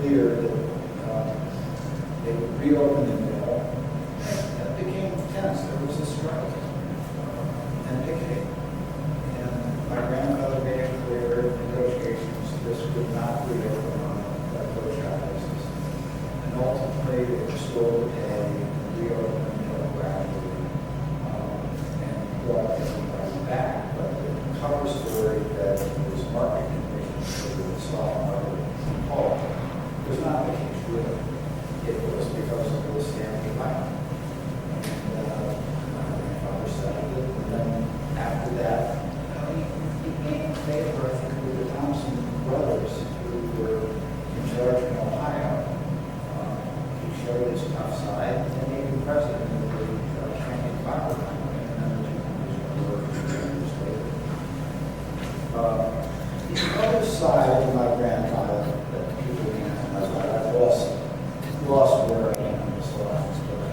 clear that they would reopen the mill. That became tense. There was a strike and picketing. And my grandfather made it clear in negotiations this would not reopen on a closure basis. And ultimately, they restored the pay and reopened the mill gradually and brought everybody back. But the cover story that it was market conditions for the stock market fall was not the case, really. It was because of the standing fight. And my father settled it. And then after that, he came in favor, I think, with the Thompson brothers, who were in charge in Ohio. He showed his tough side and made him president of the Canton Fiber Company, and then the two companies were years later. The other side of my grandfather that people can't I've lost where I am in this last story.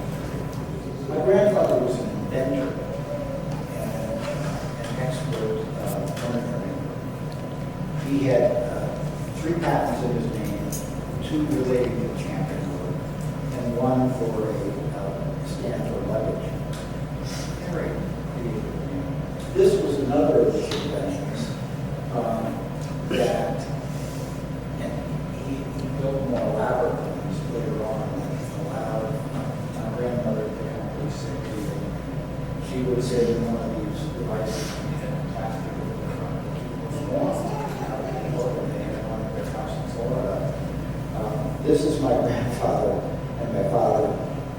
My grandfather was an inventor and an expert furniture maker. He had 3 patents in his name, 2 relating to Canton work, and 1 for a stand for luggage. Very creative man. This was another of his inventions that, and he built more elaborate things later on, like allowed my grandmother to have pretty sick. She would sit in one of these devices and had plastic in the front to keep them warm. They had one at their house in Florida. This is my grandfather and my father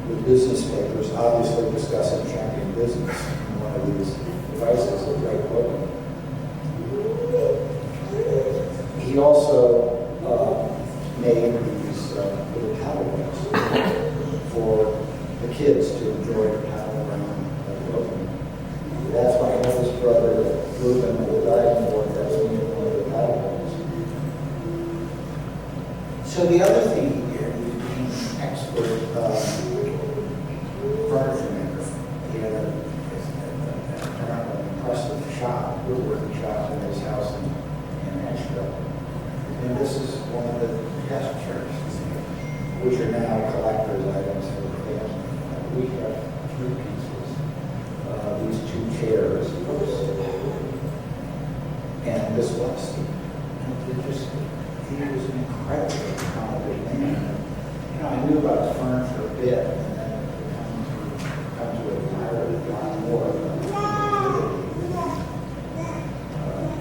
with business papers, obviously discussing champion business in one of these devices, a great book. He also made these little paddle wheels for the kids to enjoy to paddle around the boat. That's my oldest brother, Reuben, the diving board. That's me in one of the paddle wheels. So the other thing he did, he became an expert furniture maker. He had an impressive shop, woodworking shop in his house in Asheville. And this is one of the guest chairs, which are now collector's items for the family. We have 3 pieces. These 2 chairs, and this was. He was an incredibly accomplished man. You know, I knew about his furniture a bit, and then come to admire it a lot more.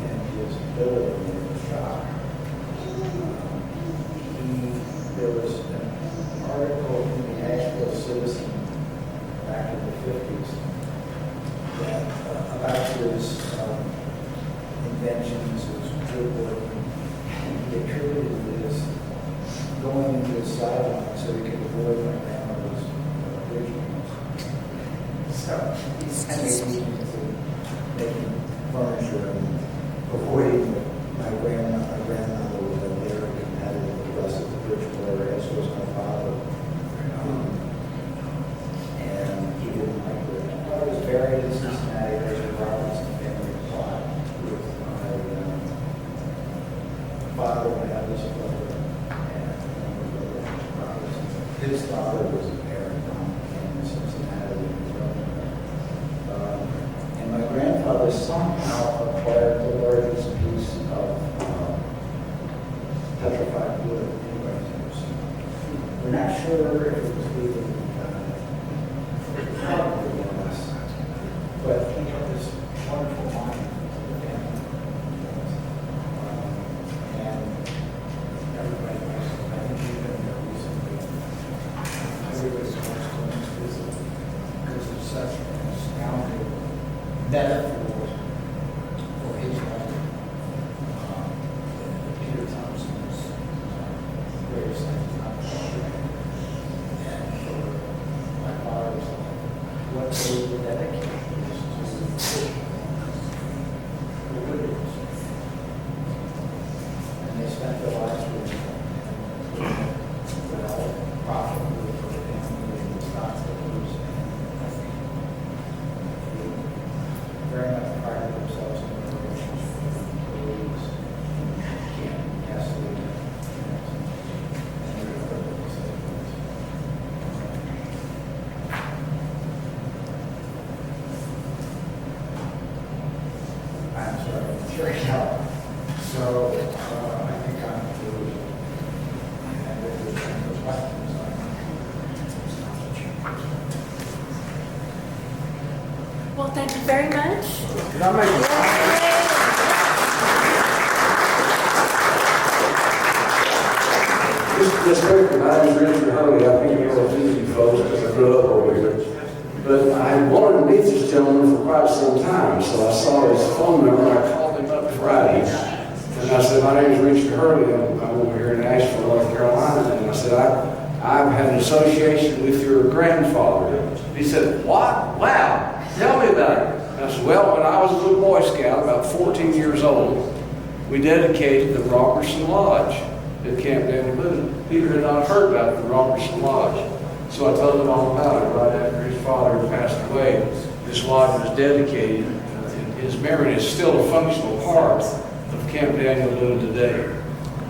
And his ability in the shop. There was an article in the Asheville Citizen back in the 50s that about his inventions, his woodworking, and he attributed this going into his sideline so he could avoid my grandmother's originals. So he's kind of into making furniture and avoiding my grandmother was a very competitive, the rest of the Bridgeport, as was my father. And he didn't like it. My father was buried in Cincinnati. There's a Robertson family plot with my father, my eldest brother, and Robertson. His father was a parent in Cincinnati. And my grandfather somehow acquired the largest piece of petrified wood anybody's ever seen. We're not sure if it was legally done. It probably was. But he had this wonderful mind for the family. And everybody was, I think you've been there recently. Everybody's going to visit because of such an astounding metaphor for his life. Peter Thompson's gravesite is not far. And for my father's life, what they were dedicated is to the widows. And they spent their lives with him. Well, profitably for the family and the stockholders. And I think very much prided themselves in their relationship with employees and gasoline. very much. Did I make Just quickly, my name is Richard Hurley. I think you're all easy folks because I grew up over here. But I wanted to meet this gentleman for quite some time, so I saw his phone number and I called him up Friday. And I said, my name is Richard Hurley. I'm over here in Asheville, North Carolina. And I said, I've had an association with your grandfather. He said, what? Wow, tell me about it. And I said, well, when I was a little Boy Scout, about 14 years old, we dedicated the Robertson Lodge at Camp Canton. Peter had not heard about the Robertson Lodge. So I told him all about it right after his father had passed away. This lodge was dedicated in his memory. It's still a functional part of Camp Daniel Boone today.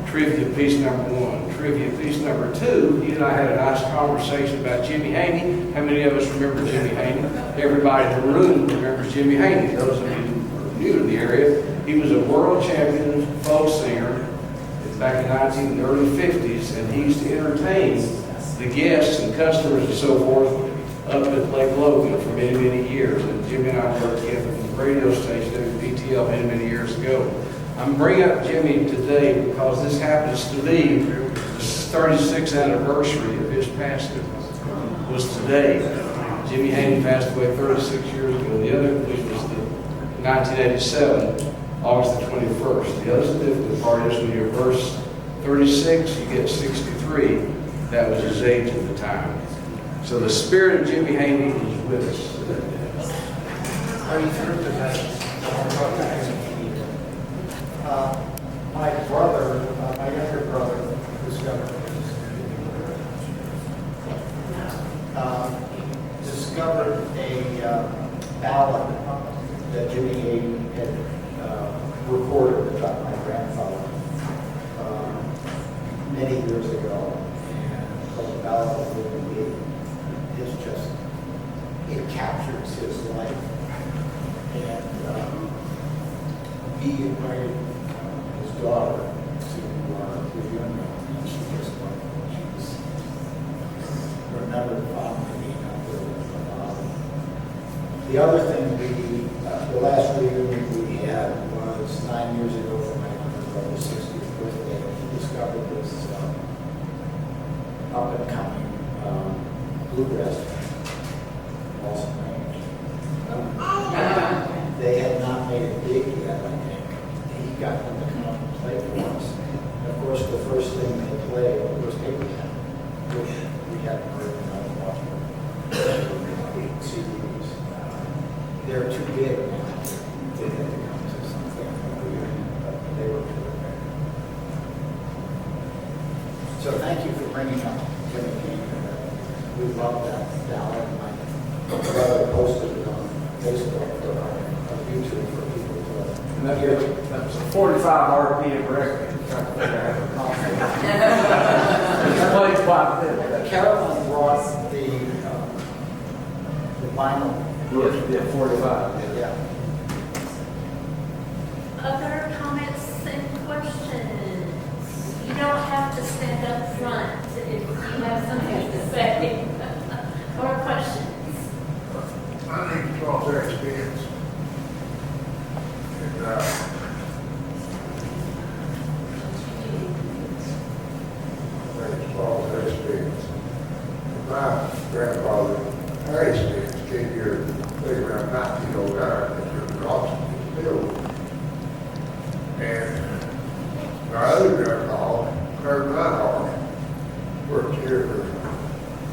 Trivia piece number 1. Trivia piece number 2, he and I had a nice conversation about Jimmy Haney. How many of us remember Jimmy Haney? Everybody in the room remembers Jimmy Haney. Those of you who are new to the area, he was a world champion folk singer back in the early 50s, and he used to entertain the guests and customers and so forth up at Lake Logan for many, many years. And Jimmy and I worked together at the radio station WPTL many, many years ago. I'm bringing up Jimmy today because this happens to be the 36th anniversary of his passing was today. Jimmy Haney passed away 36 years ago. The other, which was the 1987, August the 21st. The other significant part is when you're verse 36, you get 63. That was his age at the time. So the spirit of Jimmy Haney is with us today. Are you through today? My brother, my younger brother, discovered a ballad that Jimmy Haney had recorded about my grandfather many years ago, and called the Ballad of Living Lee. It's just, it captures his life. And he invited his daughter to the funeral, and she just went. She was remembered fondly being out there with her father. The other thing the last reunion we had was 9 years ago for my brother's 60th birthday. He discovered this up and coming bluegrass band, Awesome Range. They had not made it big yet, I think. He got them to come up and play for us. And of course, the first thing they played was Paper Town, which we hadn't heard in other watching CDs. They're too big now. They had to come to something weird, but they were terrific. So thank you for bringing up Jimmy King. We love that ballad. My brother posted it on Facebook or YouTube for people to hear. That was a 45 RPM record. Trying to figure out how to It's played quite a bit. Carolyn brought the vinyl. Yeah, 45. Yeah. Other comments and questions? You don't have to stand up front if you have something to say. Or questions? I think it's all their experience. And, I think it's all their experience. My grandfather, Harry Smith, came here, maybe around 1909, and the Robertson was built. And my other grandpa, Kurt Meinhardt, worked here for,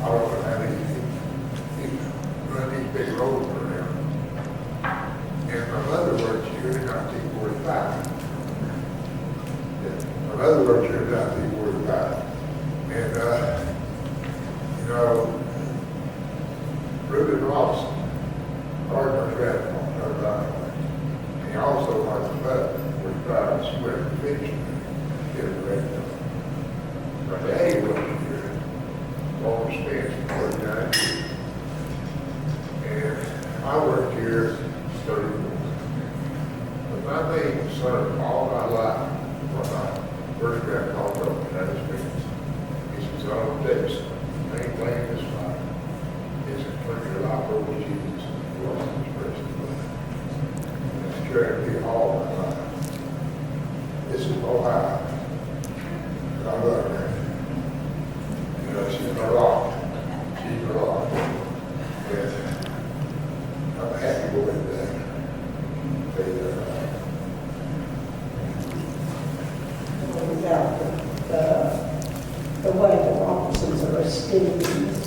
I don't know how many, he run these big roads around. And my mother worked here in 1945. Yeah, my mother worked here in 1945. And, you know, Reuben Ross, Gardner's grandpa, and he also was a butler, was trying to swear to finish get a record. My daddy worked here long Spence for 49 years. And I worked here 34. But my main concern all my life, when my first grandpa told me that is Spence, he says, "Oh, Davis, the main thing in this life is to turn your life over to Jesus."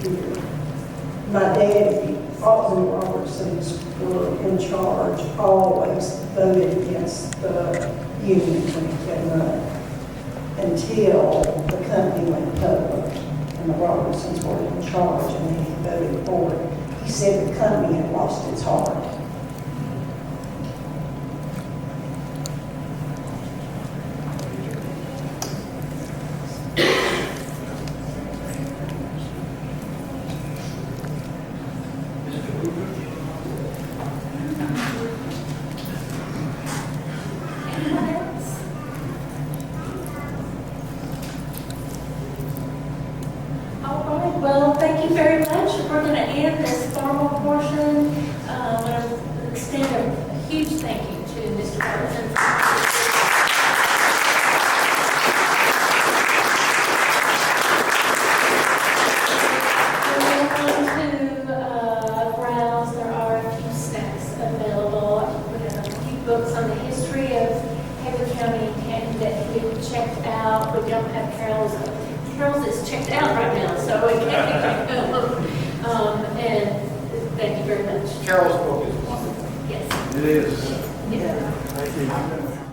here. My daddy, all the Robertsons were in charge, always voted against the union when it came up until the company went public and the Robertsons were in charge and then he voted for it. He said the company had lost its heart. Anyone else? All right, well, thank you very much. We're going to end this formal portion. I want to extend a huge thank you to Mr. Robertson. Browse, there are a few snacks available. We have a few books on the history of Hayward County and Canton that we've checked out. We don't have Carol's. Carol's is checked out right now, so we can't. And thank you very much. Carol's book is wonderful. Yes. It is. Yeah. Thank you.